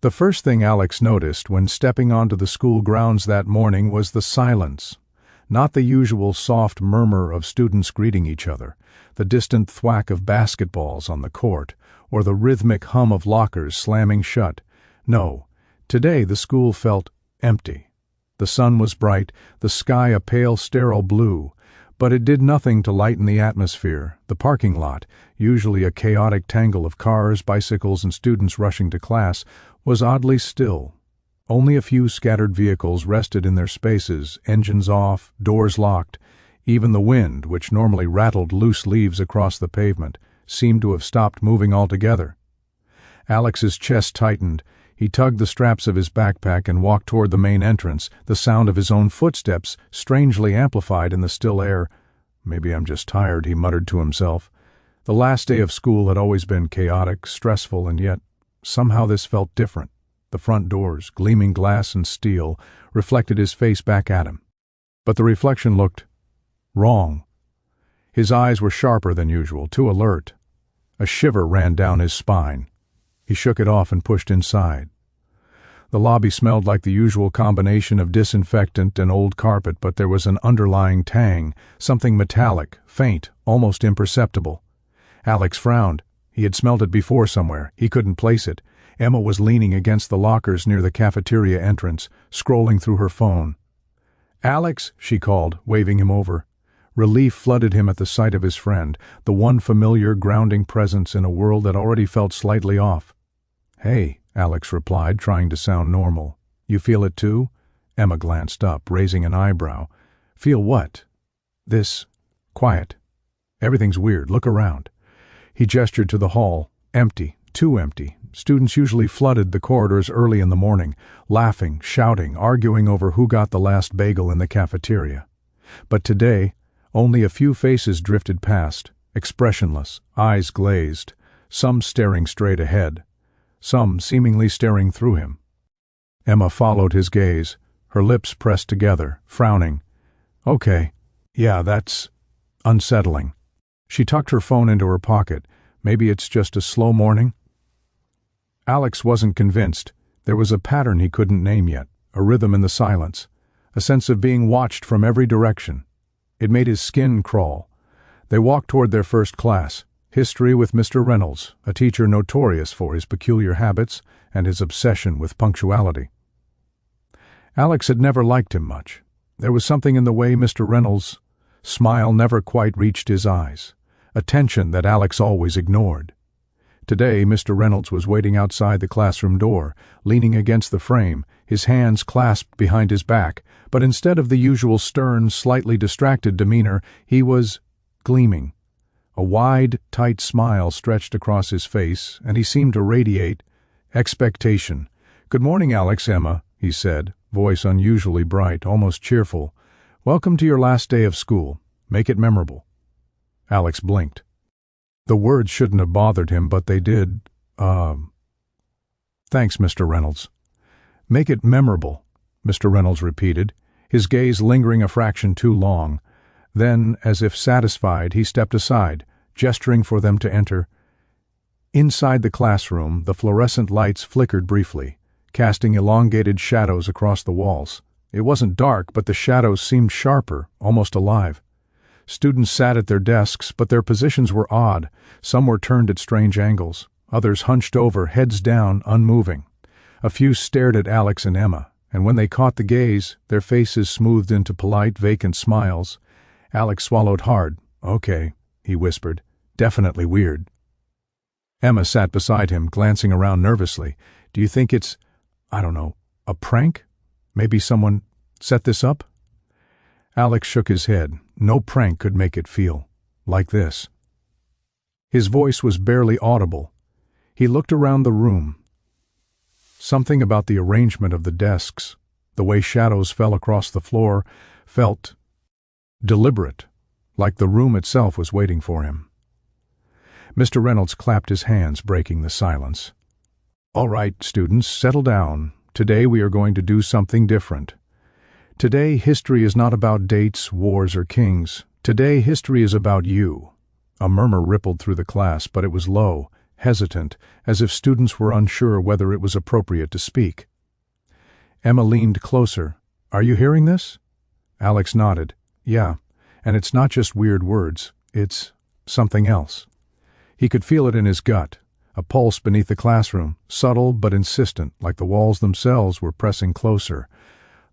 The first thing Alex noticed when stepping onto the school grounds that morning was the silence. Not the usual soft murmur of students greeting each other, the distant thwack of basketballs on the court, or the rhythmic hum of lockers slamming shut. No, today the school felt empty. The sun was bright, the sky a pale sterile blue, but it did nothing to lighten the atmosphere. The parking lot, usually a chaotic tangle of cars, bicycles, and students rushing to class, was oddly still. Only a few scattered vehicles rested in their spaces, engines off, doors locked. Even the wind, which normally rattled loose leaves across the pavement, seemed to have stopped moving altogether. Alex's chest tightened. He tugged the straps of his backpack and walked toward the main entrance, the sound of his own footsteps strangely amplified in the still air. "Maybe I'm just tired," he muttered to himself. The last day of school had always been chaotic, stressful, and yet somehow this felt different. The front doors, gleaming glass and steel, reflected his face back at him. But the reflection looked wrong. His eyes were sharper than usual, too alert. A shiver ran down his spine. He shook it off and pushed inside. The lobby smelled like the usual combination of disinfectant and old carpet, but there was an underlying tang, something metallic, faint, almost imperceptible. Alex frowned. He had smelled it before somewhere. He couldn't place it. Emma was leaning against the lockers near the cafeteria entrance, scrolling through her phone. "Alex," she called, waving him over. Relief flooded him at the sight of his friend, the one familiar, grounding presence in a world that already felt slightly off. "Hey," Alex replied, trying to sound normal. "You feel it too?" Emma glanced up, raising an eyebrow. "Feel what?" "This. Quiet. Everything's weird. Look around." He gestured to the hall. Empty. Too empty. Students usually flooded the corridors early in the morning, laughing, shouting, arguing over who got the last bagel in the cafeteria. But today, only a few faces drifted past, expressionless, eyes glazed, some staring straight ahead, some seemingly staring through him. Emma followed his gaze, her lips pressed together, frowning. "Okay, yeah, that's unsettling." She tucked her phone into her pocket. Maybe it's just a slow morning? Alex wasn't convinced. There was a pattern he couldn't name yet, a rhythm in the silence, a sense of being watched from every direction. It made his skin crawl. They walked toward their first class, history with Mr. Reynolds, a teacher notorious for his peculiar habits and his obsession with punctuality. Alex had never liked him much. There was something in the way Mr. Reynolds' smile never quite reached his eyes, a tension that Alex always ignored. Today, Mr. Reynolds was waiting outside the classroom door, leaning against the frame, his hands clasped behind his back, but instead of the usual stern, slightly distracted demeanor, he was gleaming. A wide, tight smile stretched across his face, and he seemed to radiate expectation. "Good morning, Alex, Emma," he said, voice unusually bright, almost cheerful. "Welcome to your last day of school. Make it memorable." Alex blinked. The words shouldn't have bothered him, but they did. Thanks, Mr. Reynolds." "Make it memorable," Mr. Reynolds repeated, his gaze lingering a fraction too long. Then, as if satisfied, he stepped aside, gesturing for them to enter. Inside the classroom, the fluorescent lights flickered briefly, casting elongated shadows across the walls. It wasn't dark, but the shadows seemed sharper, almost alive. Students sat at their desks, but their positions were odd. Some were turned at strange angles, others hunched over, heads down, unmoving. A few stared at Alex and Emma, and when they caught the gaze, their faces smoothed into polite, vacant smiles. Alex swallowed hard. "Okay," he whispered. "Definitely weird." Emma sat beside him, glancing around nervously. "Do you think it's, I don't know, a prank? Maybe someone set this up?" Alex shook his head. No prank could make it feel like this. His voice was barely audible. He looked around the room. Something about the arrangement of the desks, the way shadows fell across the floor, felt deliberate, like the room itself was waiting for him. Mr. Reynolds clapped his hands, breaking the silence. "All right, students, settle down. Today we are going to do something different. Today, history is not about dates, wars, or kings. Today, history is about you." A murmur rippled through the class, but it was low, hesitant, as if students were unsure whether it was appropriate to speak. Emma leaned closer. "Are you hearing this?" Alex nodded. "Yeah, and it's not just weird words. It's something else." He could feel it in his gut, a pulse beneath the classroom, subtle but insistent, like the walls themselves were pressing closer.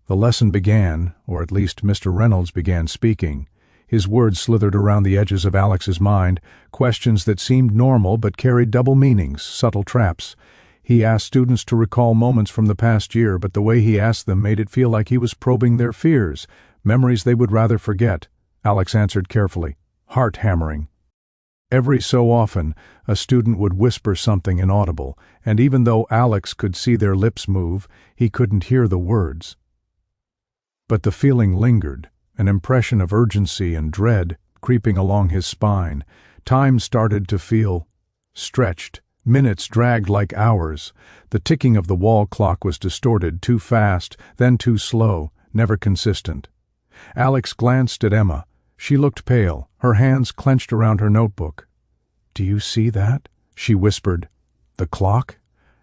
The lesson began, or at least Mr. Reynolds began speaking. His words slithered around the edges of Alex's mind, questions that seemed normal but carried double meanings, subtle traps. He asked students to recall moments from the past year, but the way he asked them made it feel like he was probing their fears, memories they would rather forget. Alex answered carefully, heart-hammering. Every so often, a student would whisper something inaudible, and even though Alex could see their lips move, he couldn't hear the words. But the feeling lingered, an impression of urgency and dread creeping along his spine. Time started to feel stretched. Minutes dragged like hours. The ticking of the wall clock was distorted, too fast, then too slow, never consistent. Alex glanced at Emma. She looked pale, her hands clenched around her notebook. "Do you see that?" she whispered. "The clock?"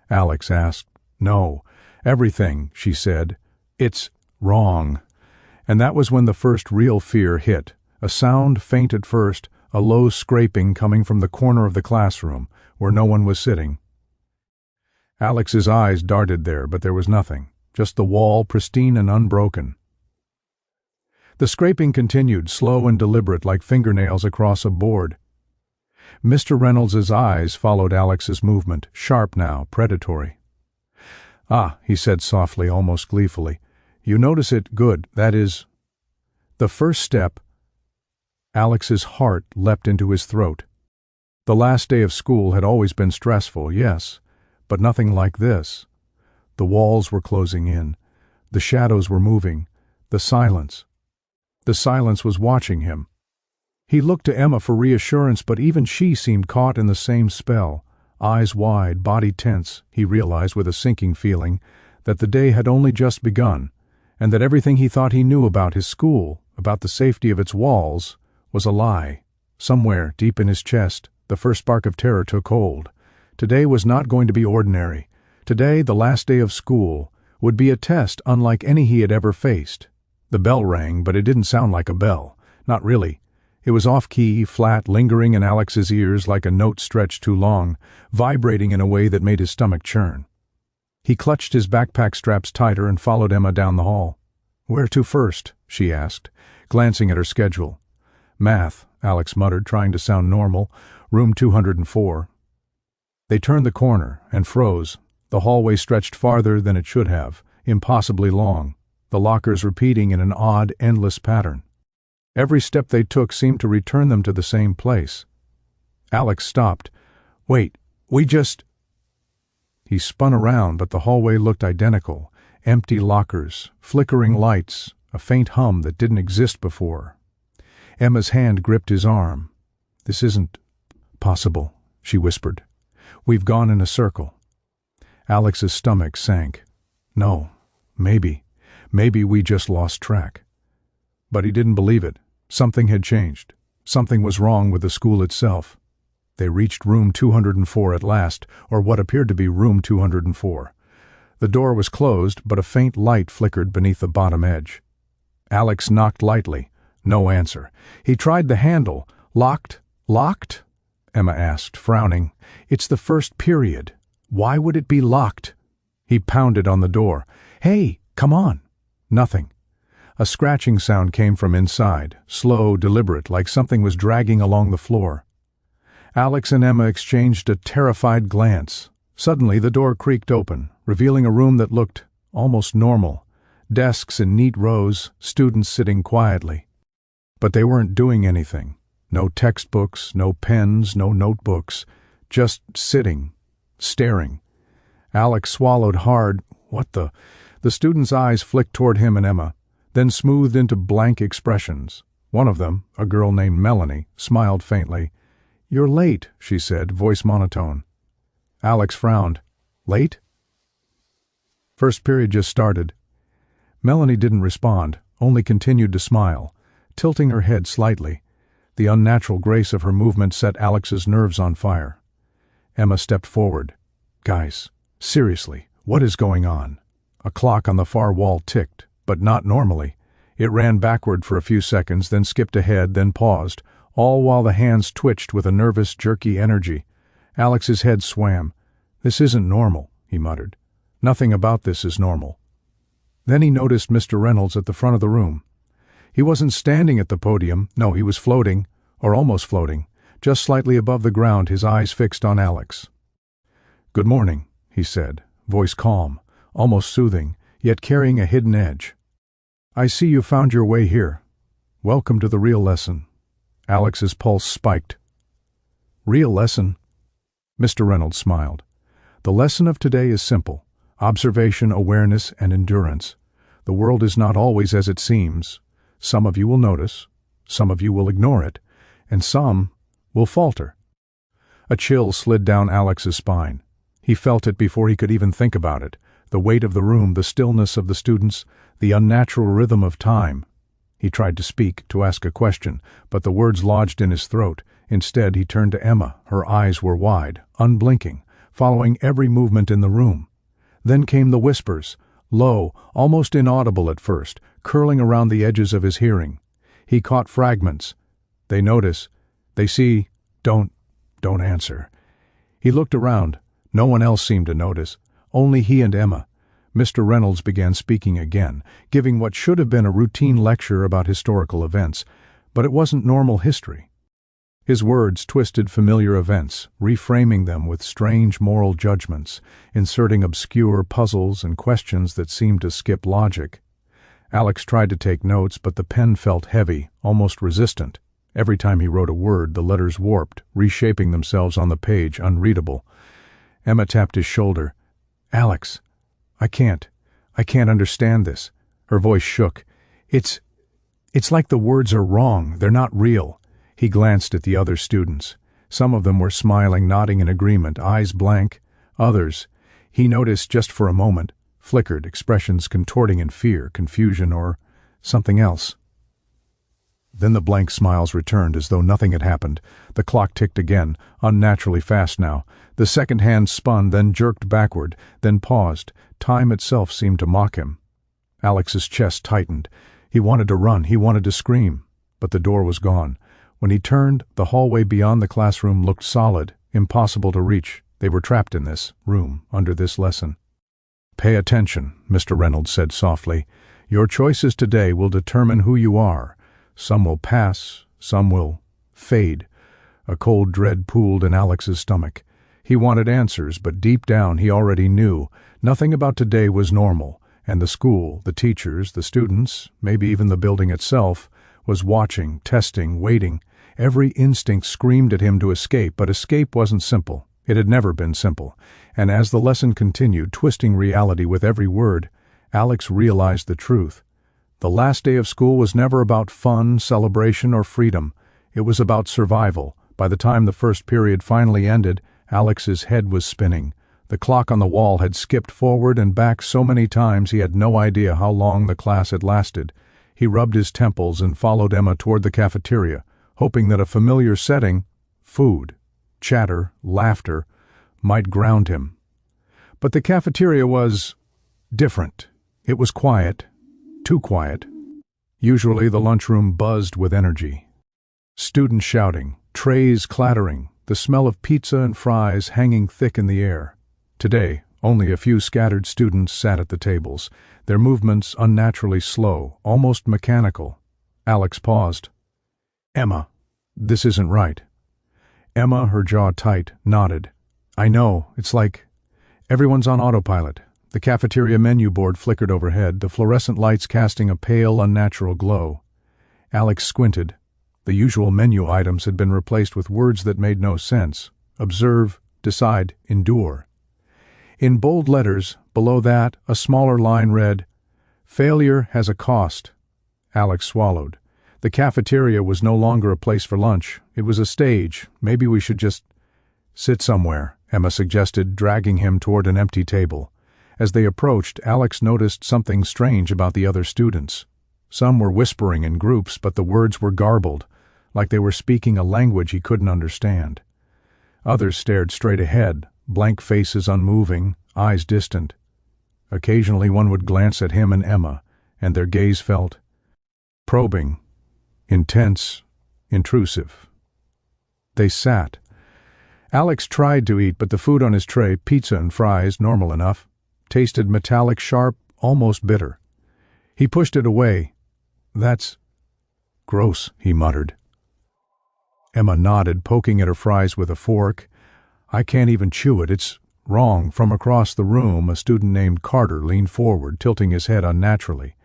Alex asked. "No, everything," she said. "It's wrong." And that was when the first real fear hit. A sound, faint at first, a low scraping coming from the corner of the classroom, where no one was sitting. Alex's eyes darted there, but there was nothing, just the wall, pristine and unbroken. The scraping continued, slow and deliberate, like fingernails across a board. Mr. Reynolds's eyes followed Alex's movement, sharp now, predatory. "Ah," he said softly, almost gleefully. "You notice it, good, that is—" The first step. Alex's heart leapt into his throat. The last day of school had always been stressful, yes, but nothing like this. The walls were closing in. The shadows were moving. The silence. The silence was watching him. He looked to Emma for reassurance, but even she seemed caught in the same spell. Eyes wide, body tense, he realized with a sinking feeling that the day had only just begun, and that everything he thought he knew about his school, about the safety of its walls, was a lie. Somewhere, deep in his chest, the first spark of terror took hold. Today was not going to be ordinary. Today, the last day of school, would be a test unlike any he had ever faced. The bell rang, but it didn't sound like a bell. Not really. It was off-key, flat, lingering in Alex's ears like a note stretched too long, vibrating in a way that made his stomach churn. He clutched his backpack straps tighter and followed Emma down the hall. "Where to first?" she asked, glancing at her schedule. "Math," Alex muttered, trying to sound normal. "Room 204. They turned the corner and froze. The hallway stretched farther than it should have, impossibly long, the lockers repeating in an odd, endless pattern. Every step they took seemed to return them to the same place. Alex stopped. "Wait, we just—" He spun around, but the hallway looked identical. Empty lockers, flickering lights, a faint hum that didn't exist before. Emma's hand gripped his arm. "This isn't possible," she whispered. "We've gone in a circle." Alex's stomach sank. No, maybe we just lost track. But he didn't believe it. Something had changed. Something was wrong with the school itself. They reached room 204 at last, or what appeared to be room 204. The door was closed, but a faint light flickered beneath the bottom edge. Alex knocked lightly. No answer. He tried the handle. "Locked? Locked?" Emma asked, frowning. "It's the first period. Why would it be locked?" He pounded on the door. "Hey, come on." Nothing. A scratching sound came from inside, slow, deliberate, like something was dragging along the floor. Alex and Emma exchanged a terrified glance. Suddenly the door creaked open, revealing a room that looked almost normal. Desks in neat rows, students sitting quietly. But they weren't doing anything. No textbooks, no pens, no notebooks. Just sitting, staring. Alex swallowed hard. What the? The students' eyes flicked toward him and Emma, then smoothed into blank expressions. One of them, a girl named Melanie, smiled faintly. "You're late," she said, voice monotone. Alex frowned. "Late?" First period just started. Melanie didn't respond, only continued to smile, tilting her head slightly. The unnatural grace of her movement set Alex's nerves on fire. Emma stepped forward. "Guys, seriously, what is going on?" A clock on the far wall ticked, but not normally. It ran backward for a few seconds, then skipped ahead, then paused, all while the hands twitched with a nervous, jerky energy. Alex's head swam. "This isn't normal," he muttered. "Nothing about this is normal." Then he noticed Mr. Reynolds at the front of the room. He wasn't standing at the podium. No, he was floating, or almost floating, just slightly above the ground, his eyes fixed on Alex. "Good morning," he said, voice calm, almost soothing, yet carrying a hidden edge. "I see you found your way here. Welcome to the real lesson." Alex's pulse spiked. "Real lesson?" Mr. Reynolds smiled. "The lesson of today is simple: observation, awareness, and endurance. The world is not always as it seems. Some of you will notice, some of you will ignore it, and some will falter." A chill slid down Alex's spine. He felt it before he could even think about it. The weight of the room, the stillness of the students, the unnatural rhythm of time. He tried to speak, to ask a question, but the words lodged in his throat. Instead, he turned to Emma. Her eyes were wide, unblinking, following every movement in the room. Then came the whispers, low, almost inaudible at first, curling around the edges of his hearing. He caught fragments. "They notice. They see. Don't answer." He looked around. No one else seemed to notice. Only he and Emma. Mr. Reynolds began speaking again, giving what should have been a routine lecture about historical events, but it wasn't normal history. His words twisted familiar events, reframing them with strange moral judgments, inserting obscure puzzles and questions that seemed to skip logic. Alex tried to take notes, but the pen felt heavy, almost resistant. Every time he wrote a word, the letters warped, reshaping themselves on the page, unreadable. Emma tapped his shoulder. "Alex, I can't understand this." Her voice shook. It's like the words are wrong. They're not real." He glanced at the other students. Some of them were smiling, nodding in agreement, eyes blank. Others, he noticed just for a moment, flickered, expressions contorting in fear, confusion, or something else. Then the blank smiles returned as though nothing had happened. The clock ticked again, unnaturally fast now. The second hand spun, then jerked backward, then paused. Time itself seemed to mock him. Alex's chest tightened. He wanted to run, he wanted to scream, but the door was gone. When he turned, the hallway beyond the classroom looked solid, impossible to reach. They were trapped in this room, under this lesson. "Pay attention," Mr. Reynolds said softly. "Your choices today will determine who you are. Some will pass, some will fade." A cold dread pooled in Alex's stomach. He wanted answers, but deep down he already knew. Nothing about today was normal, and the school, the teachers, the students, maybe even the building itself, was watching, testing, waiting. Every instinct screamed at him to escape, but escape wasn't simple. It had never been simple. And as the lesson continued, twisting reality with every word, Alex realized the truth. The last day of school was never about fun, celebration, or freedom. It was about survival. By the time the first period finally ended, Alex's head was spinning. The clock on the wall had skipped forward and back so many times he had no idea how long the class had lasted. He rubbed his temples and followed Emma toward the cafeteria, hoping that a familiar setting, food, chatter, laughter, might ground him. But the cafeteria was different. It was quiet. Too quiet. Usually the lunchroom buzzed with energy. Students shouting, trays clattering, the smell of pizza and fries hanging thick in the air. Today, only a few scattered students sat at the tables, their movements unnaturally slow, almost mechanical. Alex paused. "Emma, this isn't right." Emma, her jaw tight, nodded. "I know, it's like everyone's on autopilot." The cafeteria menu board flickered overhead, the fluorescent lights casting a pale, unnatural glow. Alex squinted. The usual menu items had been replaced with words that made no sense. Observe, decide, endure. In bold letters, below that, a smaller line read, "Failure has a cost." Alex swallowed. The cafeteria was no longer a place for lunch. It was a stage. Maybe we should just sit somewhere, Emma suggested, dragging him toward an empty table. As they approached, Alex noticed something strange about the other students. Some were whispering in groups, but the words were garbled, like they were speaking a language he couldn't understand. Others stared straight ahead, blank faces unmoving, eyes distant. Occasionally one would glance at him and Emma, and their gaze felt probing, intense, intrusive. They sat. Alex tried to eat, but the food on his tray, pizza and fries, normal enough, tasted metallic, sharp, almost bitter. He pushed it away. "That's gross," he muttered. Emma nodded, poking at her fries with a fork. "I can't even chew it. It's wrong." From across the room, a student named Carter leaned forward, tilting his head unnaturally.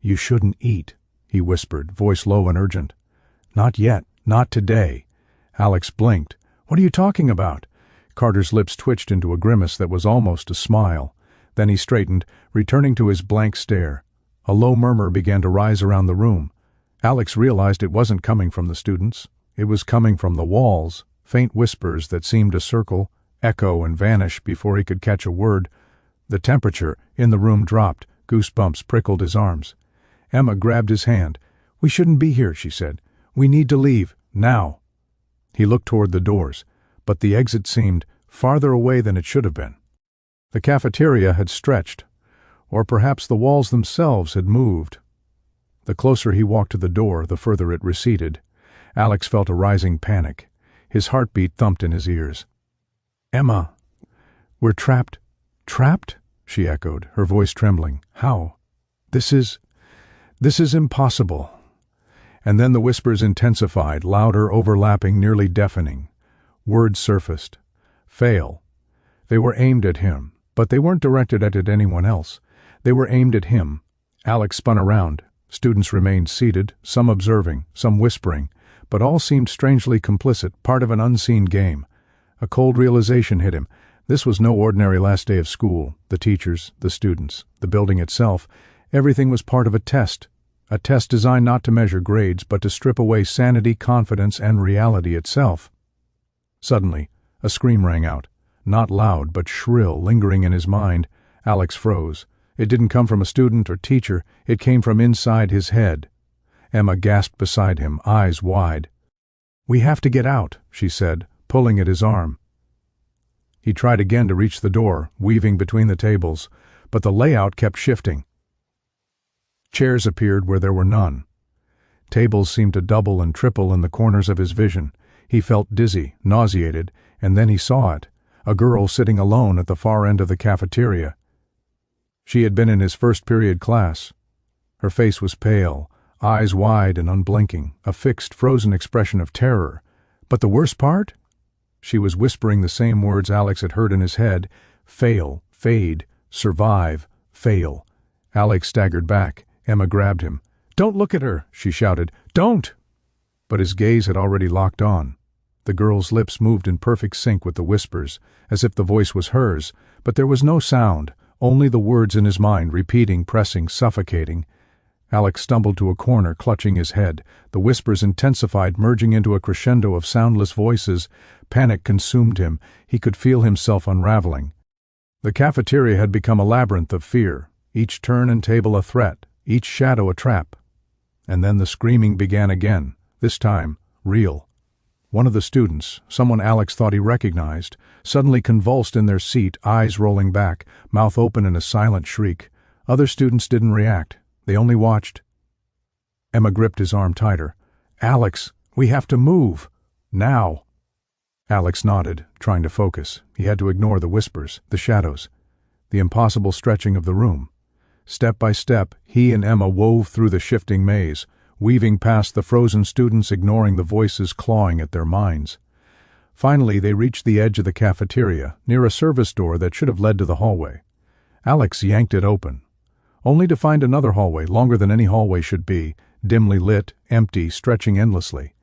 "You shouldn't eat," he whispered, voice low and urgent. "Not yet. Not today." Alex blinked. "What are you talking about?" Carter's lips twitched into a grimace that was almost a smile. Then he straightened, returning to his blank stare. A low murmur began to rise around the room. Alex realized it wasn't coming from the students. It was coming from the walls, faint whispers that seemed to circle, echo, and vanish before he could catch a word. The temperature in the room dropped. Goosebumps prickled his arms. Emma grabbed his hand. "We shouldn't be here," she said. "We need to leave, now." He looked toward the doors, but the exit seemed farther away than it should have been. The cafeteria had stretched, or perhaps the walls themselves had moved. The closer he walked to the door, the further it receded. Alex felt a rising panic. His heartbeat thumped in his ears. "Emma, we're trapped." "Trapped?" she echoed, her voice trembling. "How? This is impossible." And then the whispers intensified, louder, overlapping, nearly deafening. Words surfaced. "Fail." They were aimed at him, but they weren't directed at anyone else. They were aimed at him. Alex spun around. Students remained seated, some observing, some whispering, but all seemed strangely complicit, part of an unseen game. A cold realization hit him. This was no ordinary last day of school. The teachers, the students, the building itself, everything was part of a test designed not to measure grades, but to strip away sanity, confidence, and reality itself. Suddenly, a scream rang out. Not loud, but shrill, lingering in his mind. Alex froze. It didn't come from a student or teacher. It came from inside his head. Emma gasped beside him, eyes wide. "We have to get out," she said, pulling at his arm. He tried again to reach the door, weaving between the tables, but the layout kept shifting. Chairs appeared where there were none. Tables seemed to double and triple in the corners of his vision. He felt dizzy, nauseated, and then he saw it. A girl sitting alone at the far end of the cafeteria. She had been in his first period class. Her face was pale, eyes wide and unblinking, a fixed, frozen expression of terror. But the worst part? She was whispering the same words Alex had heard in his head. Fail, fade, survive, fail. Alex staggered back. Emma grabbed him. "Don't look at her," she shouted. "Don't!" But his gaze had already locked on. The girl's lips moved in perfect sync with the whispers, as if the voice was hers, but there was no sound, only the words in his mind, repeating, pressing, suffocating. Alex stumbled to a corner, clutching his head. The whispers intensified, merging into a crescendo of soundless voices. Panic consumed him. He could feel himself unraveling. The cafeteria had become a labyrinth of fear, each turn and table a threat, each shadow a trap. And then the screaming began again, this time real. One of the students, someone Alex thought he recognized, suddenly convulsed in their seat, eyes rolling back, mouth open in a silent shriek. Other students didn't react. They only watched. Emma gripped his arm tighter. "Alex, we have to move. Now." Alex nodded, trying to focus. He had to ignore the whispers, the shadows, the impossible stretching of the room. Step by step, he and Emma wove through the shifting maze, weaving past the frozen students, ignoring the voices clawing at their minds. Finally, they reached the edge of the cafeteria, near a service door that should have led to the hallway. Alex yanked it open, only to find another hallway, longer than any hallway should be, dimly lit, empty, stretching endlessly.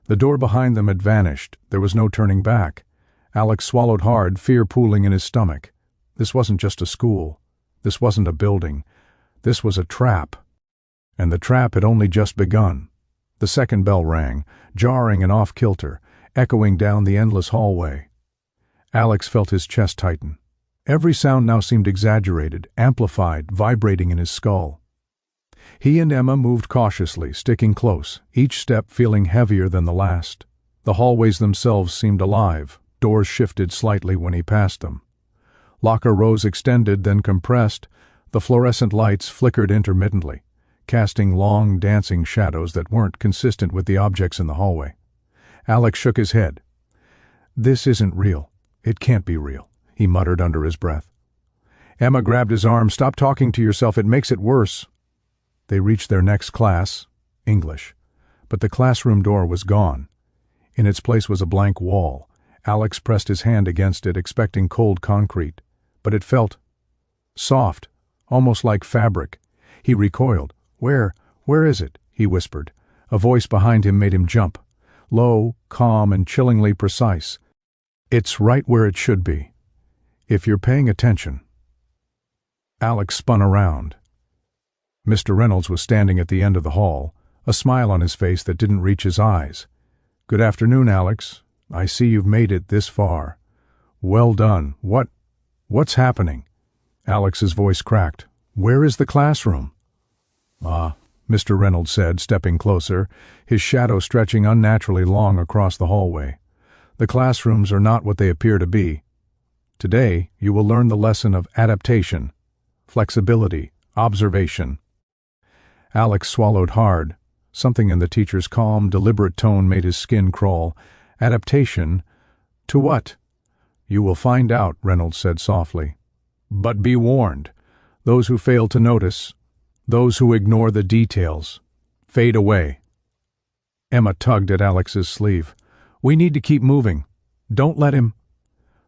The door behind them had vanished. There was no turning back. Alex swallowed hard, fear pooling in his stomach. This wasn't just a school. This wasn't a building. This was a trap. And the trap had only just begun. The second bell rang, jarring and off-kilter, echoing down the endless hallway. Alex felt his chest tighten. Every sound now seemed exaggerated, amplified, vibrating in his skull. He and Emma moved cautiously, sticking close, each step feeling heavier than the last. The hallways themselves seemed alive. Doors shifted slightly when he passed them. Locker rows extended, then compressed. The fluorescent lights flickered intermittently, casting long, dancing shadows that weren't consistent with the objects in the hallway. Alex shook his head. "This isn't real. It can't be real," he muttered under his breath. Emma grabbed his arm. "Stop talking to yourself. It makes it worse." They reached their next class, English, but the classroom door was gone. In its place was a blank wall. Alex pressed his hand against it, expecting cold concrete, but it felt soft, almost like fabric. He recoiled. Where is it?" he whispered. A voice behind him made him jump. Low, calm, and chillingly precise. "It's right where it should be, if you're paying attention." Alex spun around. Mr. Reynolds was standing at the end of the hall, a smile on his face that didn't reach his eyes. "Good afternoon, Alex. I see you've made it this far. Well done. What's happening?" Alex's voice cracked. "Where is the classroom?" "Ah," Mr. Reynolds said, stepping closer, his shadow stretching unnaturally long across the hallway. "The classrooms are not what they appear to be. Today, you will learn the lesson of adaptation, flexibility, observation." Alex swallowed hard. Something in the teacher's calm, deliberate tone made his skin crawl. "Adaptation? To what?" "You will find out," Reynolds said softly. "But be warned. Those who fail to notice, those who ignore the details, fade away." Emma tugged at Alex's sleeve. "We need to keep moving. Don't let him—"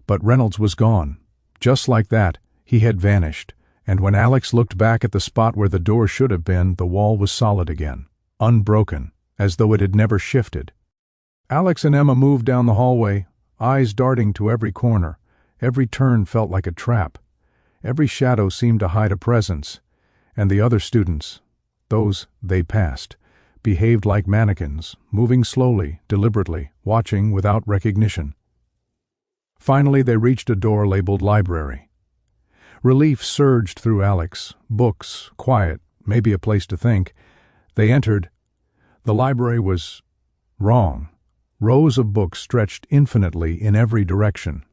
But Reynolds was gone. Just like that, he had vanished, and when Alex looked back at the spot where the door should have been, the wall was solid again, unbroken, as though it had never shifted. Alex and Emma moved down the hallway, eyes darting to every corner. Every turn felt like a trap. Every shadow seemed to hide a presence. And the other students, those they passed, behaved like mannequins, moving slowly, deliberately, watching without recognition. Finally, they reached a door labeled library. Relief surged through Alex. Books, quiet, maybe a place to think. They entered. The library was wrong. Rows of books stretched infinitely in every direction.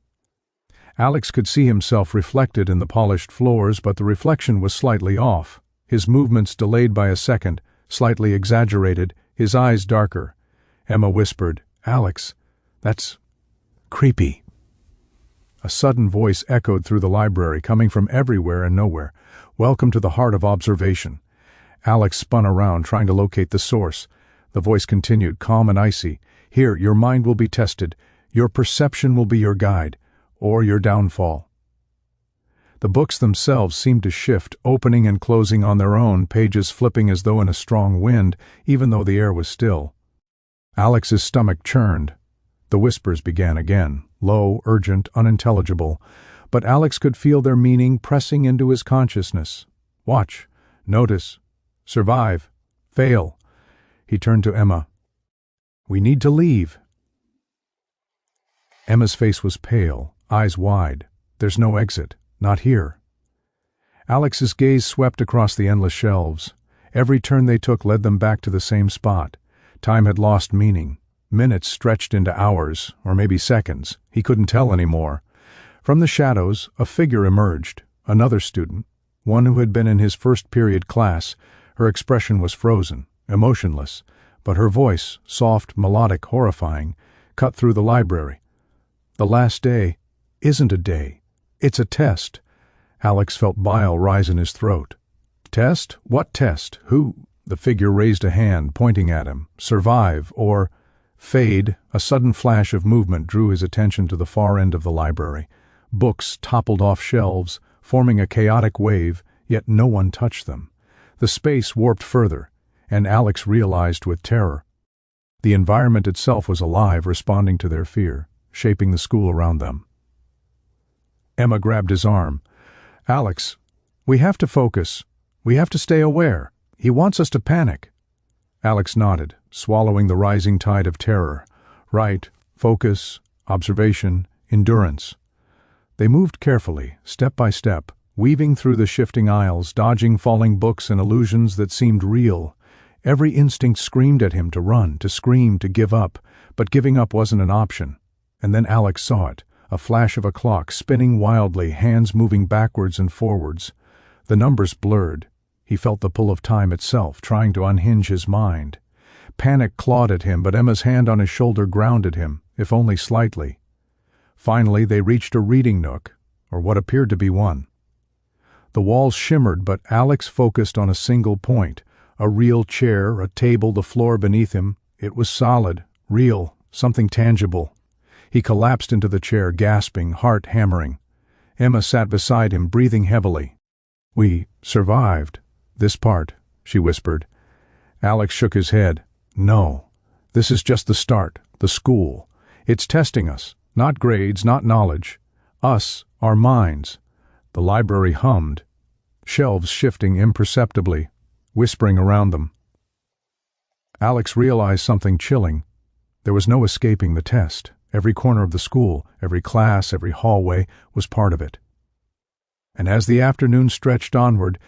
Alex could see himself reflected in the polished floors, but the reflection was slightly off, his movements delayed by a second, slightly exaggerated, his eyes darker. Emma whispered, "Alex, that's creepy." A sudden voice echoed through the library, coming from everywhere and nowhere. "Welcome to the heart of observation." Alex spun around, trying to locate the source. The voice continued, calm and icy. "Here, your mind will be tested. Your perception will be your guide, or your downfall." The books themselves seemed to shift, opening and closing on their own, pages flipping as though in a strong wind, even though the air was still. Alex's stomach churned. The whispers began again, low, urgent, unintelligible, but Alex could feel their meaning pressing into his consciousness. Watch, notice, survive, fail. He turned to Emma. "We need to leave." Emma's face was pale, eyes wide. "There's no exit. Not here." Alex's gaze swept across the endless shelves. Every turn they took led them back to the same spot. Time had lost meaning. Minutes stretched into hours, or maybe seconds. He couldn't tell anymore. From the shadows, a figure emerged. Another student, one who had been in his first period class. Her expression was frozen, emotionless, but her voice, soft, melodic, horrifying, cut through the library. "The last day isn't a day. It's a test." Alex felt bile rise in his throat. "Test? What test? Who?" The figure raised a hand, pointing at him. "Survive, or fade." A sudden flash of movement drew his attention to the far end of the library. Books toppled off shelves, forming a chaotic wave, yet no one touched them. The space warped further, and Alex realized with terror. The environment itself was alive, responding to their fear, shaping the school around them. Emma grabbed his arm. "Alex, we have to focus. We have to stay aware. He wants us to panic." Alex nodded, swallowing the rising tide of terror. "Right. Focus, observation, endurance." They moved carefully, step by step, weaving through the shifting aisles, dodging falling books and illusions that seemed real. Every instinct screamed at him to run, to scream, to give up, but giving up wasn't an option. And then Alex saw it, a flash of a clock spinning wildly, hands moving backwards and forwards. The numbers blurred. He felt the pull of time itself, trying to unhinge his mind. Panic clawed at him, but Emma's hand on his shoulder grounded him, if only slightly. Finally, they reached a reading nook, or what appeared to be one. The walls shimmered, but Alex focused on a single point. A real chair, a table, the floor beneath him. It was solid, real, something tangible. He collapsed into the chair, gasping, heart hammering. Emma sat beside him, breathing heavily. "We survived this part," she whispered. Alex shook his head. "No. This is just the start, the school. It's testing us. Not grades, not knowledge. Us, our minds." The library hummed, shelves shifting imperceptibly, whispering around them. Alex realized something chilling. There was no escaping the test. Every corner of the school, every class, every hallway was part of it. And as the afternoon stretched onward,